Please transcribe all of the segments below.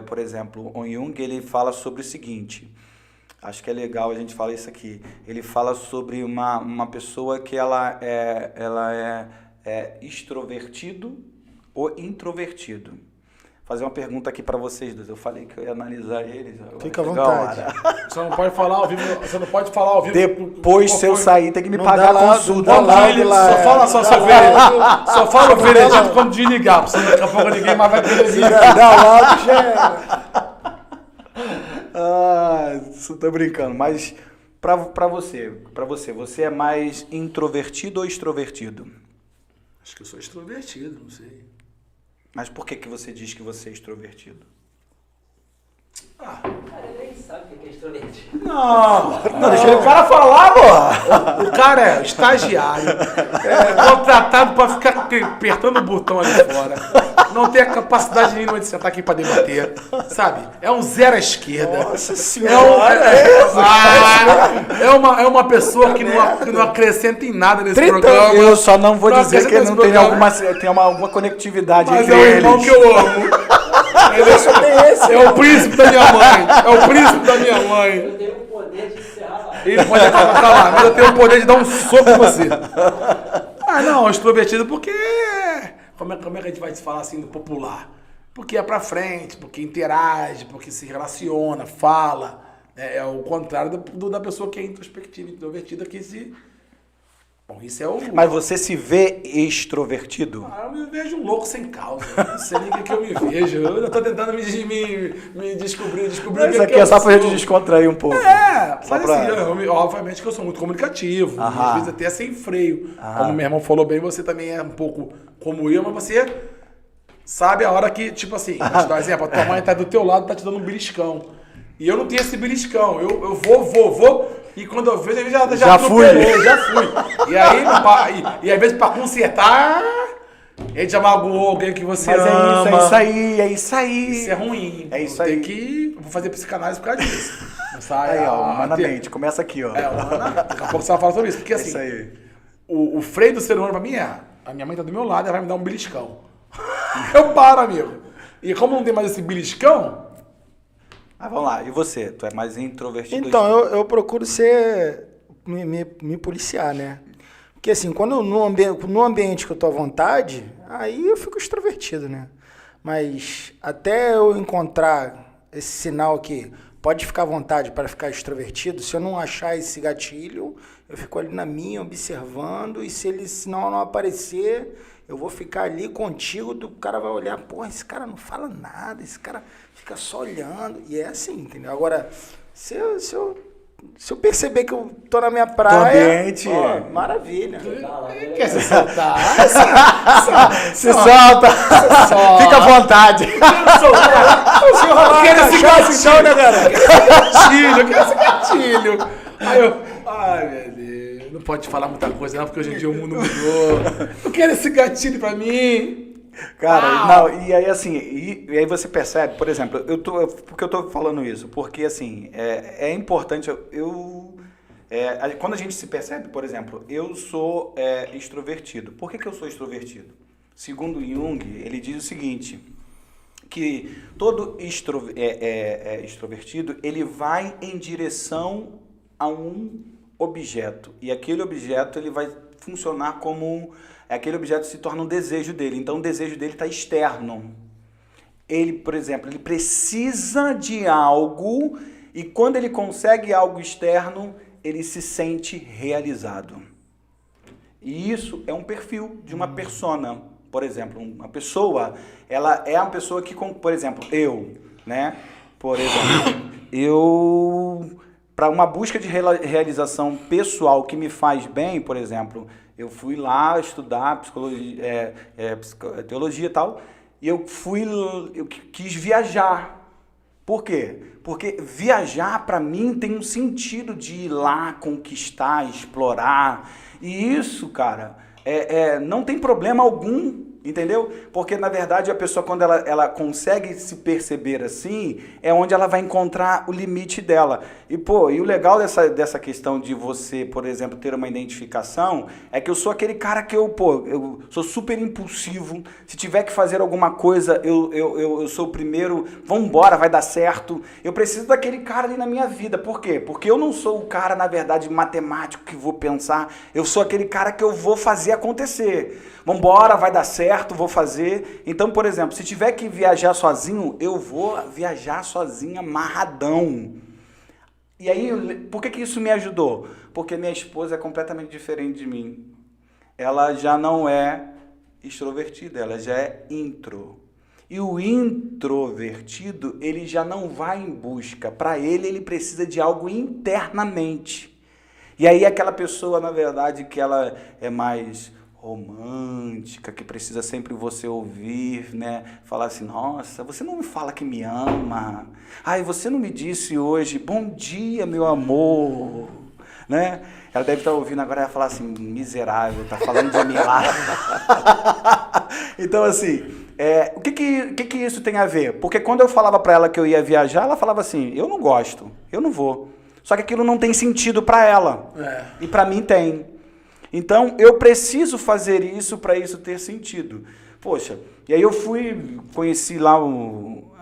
por exemplo, o Jung, ele fala sobre o seguinte, acho que é legal a gente falar isso aqui, ele fala sobre uma pessoa que ela é extrovertido ou introvertido. Vou fazer uma pergunta aqui para vocês dois. Eu falei que eu ia analisar eles. Fica à vontade. Você não pode falar ao vivo. Você não pode falar ao vivo. Depois, se eu sair, tem que me Não pagar dá a consulta. Só fala só seu veredito. Só fala o veredito quando desligar. Porque senão daqui a pouco ninguém mais vai poder vir. Dá logo, já. Só tô brincando. Mas pra você é mais introvertido ou extrovertido? Acho que eu sou extrovertido, não sei. Mas por que você diz que você é extrovertido? Ah, Cara, ele nem sabe o que é extrovertido. não, Deixa o cara falar, pô! O cara é estagiário, contratado pra ficar apertando o botão ali fora. Não tem a capacidade nenhuma de sentar aqui pra debater, sabe? É um zero à esquerda. Nossa senhora! É uma pessoa que não acrescenta em nada nesse 30 programa. Eu só não vou dizer que acrescenta não nesse tem programa. alguma conectividade Mas entre é o eles. irmão que eu amo. Eu só tenho esse. É o príncipe da minha mãe. É o príncipe da minha mãe. Eu tenho o poder de encerrar lá. Ele pode acabar lá, mas eu tenho o poder de dar um soco em você. Não, extrovertido porque... Como é que a gente vai falar assim do popular? Porque é pra frente, porque interage, porque se relaciona, fala. É o contrário da pessoa que é introspectiva, introvertida, que se... Bom, isso é o... Mas você se vê extrovertido? Eu me vejo um louco sem causa. Não sei nem o que eu me vejo. Eu ainda tô tentando me descobrir Mas o aqui que é eu só pra gente sou. descontrair um pouco. Só Mas pra... assim, obviamente que eu sou muito comunicativo, Aham. às vezes até sem freio. Como meu irmão falou bem, você também é um pouco como eu, mas você sabe a hora que, tipo assim, vou te dar um exemplo, a tua mãe tá do teu lado, tá te dando um beliscão. E eu não tenho esse beliscão, eu vou, e quando eu vejo, já atropelou, já fui. E aí, e às vezes pra consertar, a gente já magoou alguém que você Mas ama. é isso aí. Isso é ruim. É isso Tem aí. que... Eu vou fazer psicanálise por causa disso. Aí, ó, humanamente, começa aqui, ó. Daqui a pouco você vai falar sobre isso. Porque É assim, isso aí. o freio do ser humano pra mim é... A minha mãe tá do meu lado, ela vai me dar um beliscão. Eu paro, amigo. E como não tem mais esse beliscão... Vamos lá, e você? Tu é mais introvertido? Então, eu procuro me policiar, né? Porque assim, quando no ambiente que eu tô à vontade, aí eu fico extrovertido, né? Mas até eu encontrar esse sinal aqui, pode ficar à vontade para ficar extrovertido, se eu não achar esse gatilho, eu fico ali na minha, observando, e se ele não aparecer, eu vou ficar ali contigo, o cara vai olhar, porra, esse cara não fala nada, esse cara fica só olhando, e é assim, entendeu? Agora, se eu perceber que eu tô na minha praia, ambiente. maravilha. Quer se soltar? Se solta! Fica à vontade! Eu quero esse então, né, galera? eu quero esse gatilho. Ai, meu Deus, não pode falar muita coisa não, porque hoje em dia o mundo mudou. Eu quero esse gatilho pra mim. Cara, não, e aí assim, e aí você percebe, por exemplo, por que eu tô falando isso? Porque assim, é importante, quando a gente se percebe, por exemplo, eu sou extrovertido. Por que eu sou extrovertido? Segundo Jung, ele diz o seguinte, que todo extrovertido, ele vai em direção a um objeto, e aquele objeto ele vai funcionar como aquele objeto se torna um desejo dele, então o desejo dele está externo. Ele, por exemplo, ele precisa de algo e quando ele consegue algo externo, ele se sente realizado. E isso é um perfil de uma persona. Por exemplo, uma pessoa, ela é uma pessoa que, por exemplo, para uma busca de realização pessoal que me faz bem, por exemplo, eu fui lá estudar psicologia, teologia e tal, e eu quis viajar. Por quê? Porque viajar para mim tem um sentido de ir lá, conquistar, explorar. E isso, cara, não tem problema algum entendeu? Porque, na verdade, a pessoa, quando ela consegue se perceber assim, é onde ela vai encontrar o limite dela. E, e o legal dessa questão de você, por exemplo, ter uma identificação, é que eu sou aquele cara que eu sou super impulsivo. Se tiver que fazer alguma coisa, eu sou o primeiro, vambora, vai dar certo. Eu preciso daquele cara ali na minha vida. Por quê? Porque eu não sou o cara, na verdade, matemático que vou pensar. Eu sou aquele cara que eu vou fazer acontecer. Vambora, vai dar certo, vou fazer. Então, por exemplo, se tiver que viajar sozinho, eu vou viajar sozinho, amarradão. E aí, por que isso me ajudou? Porque minha esposa é completamente diferente de mim. Ela já não é extrovertida, ela já é intro. E o introvertido, ele já não vai em busca. Para ele precisa de algo internamente. E aí aquela pessoa, na verdade, que ela é mais romântica, que precisa sempre você ouvir, né? Falar assim, nossa, você não me fala que me ama. Ai, você não me disse hoje, bom dia, meu amor. Né? Ela deve estar ouvindo agora e vai falar assim, miserável, tá falando de mim lá. Então, assim, o que isso tem a ver? Porque quando eu falava para ela que eu ia viajar, ela falava assim, eu não gosto, eu não vou. Só que aquilo não tem sentido para ela. E para mim tem. Então, eu preciso fazer isso para isso ter sentido. Poxa, e aí eu conheci lá,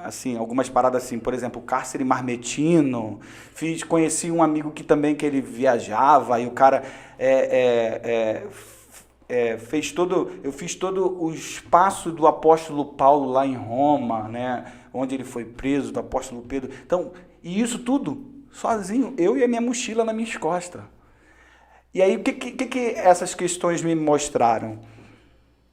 assim, algumas paradas assim, por exemplo, o cárcere marmetino, conheci um amigo que ele viajava, e o cara eu fiz todo o espaço do apóstolo Paulo lá em Roma, né, onde ele foi preso, do apóstolo Pedro. Então, e isso tudo sozinho, eu e a minha mochila nas minhas costas. E aí, o que essas questões me mostraram?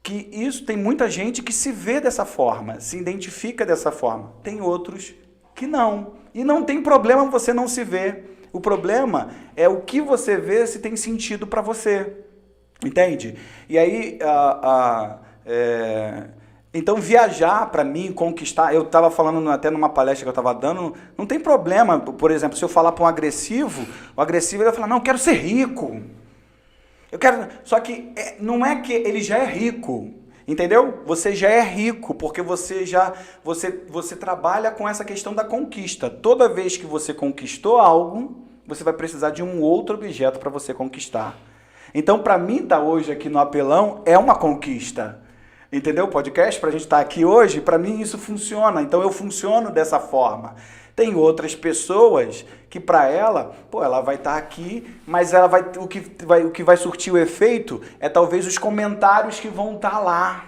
Que isso tem muita gente que se vê dessa forma, se identifica dessa forma. Tem outros que não. E não tem problema você não se ver. O problema é o que você vê se tem sentido para você. Entende? E aí, então viajar para mim, conquistar, eu estava falando até numa palestra que eu estava dando, não tem problema, por exemplo, se eu falar para um agressivo, o agressivo ele vai falar, não, eu quero ser rico. Só que não é que ele já é rico, entendeu? Você já é rico, porque você trabalha com essa questão da conquista. Toda vez que você conquistou algo, você vai precisar de um outro objeto para você conquistar. Então, para mim, estar hoje aqui no Apelão é uma conquista. Entendeu? O podcast, para a gente estar aqui hoje, para mim isso funciona. Então, eu funciono dessa forma. Tem outras pessoas que para ela, ela vai estar aqui, mas ela o que vai surtir o efeito é talvez os comentários que vão estar lá.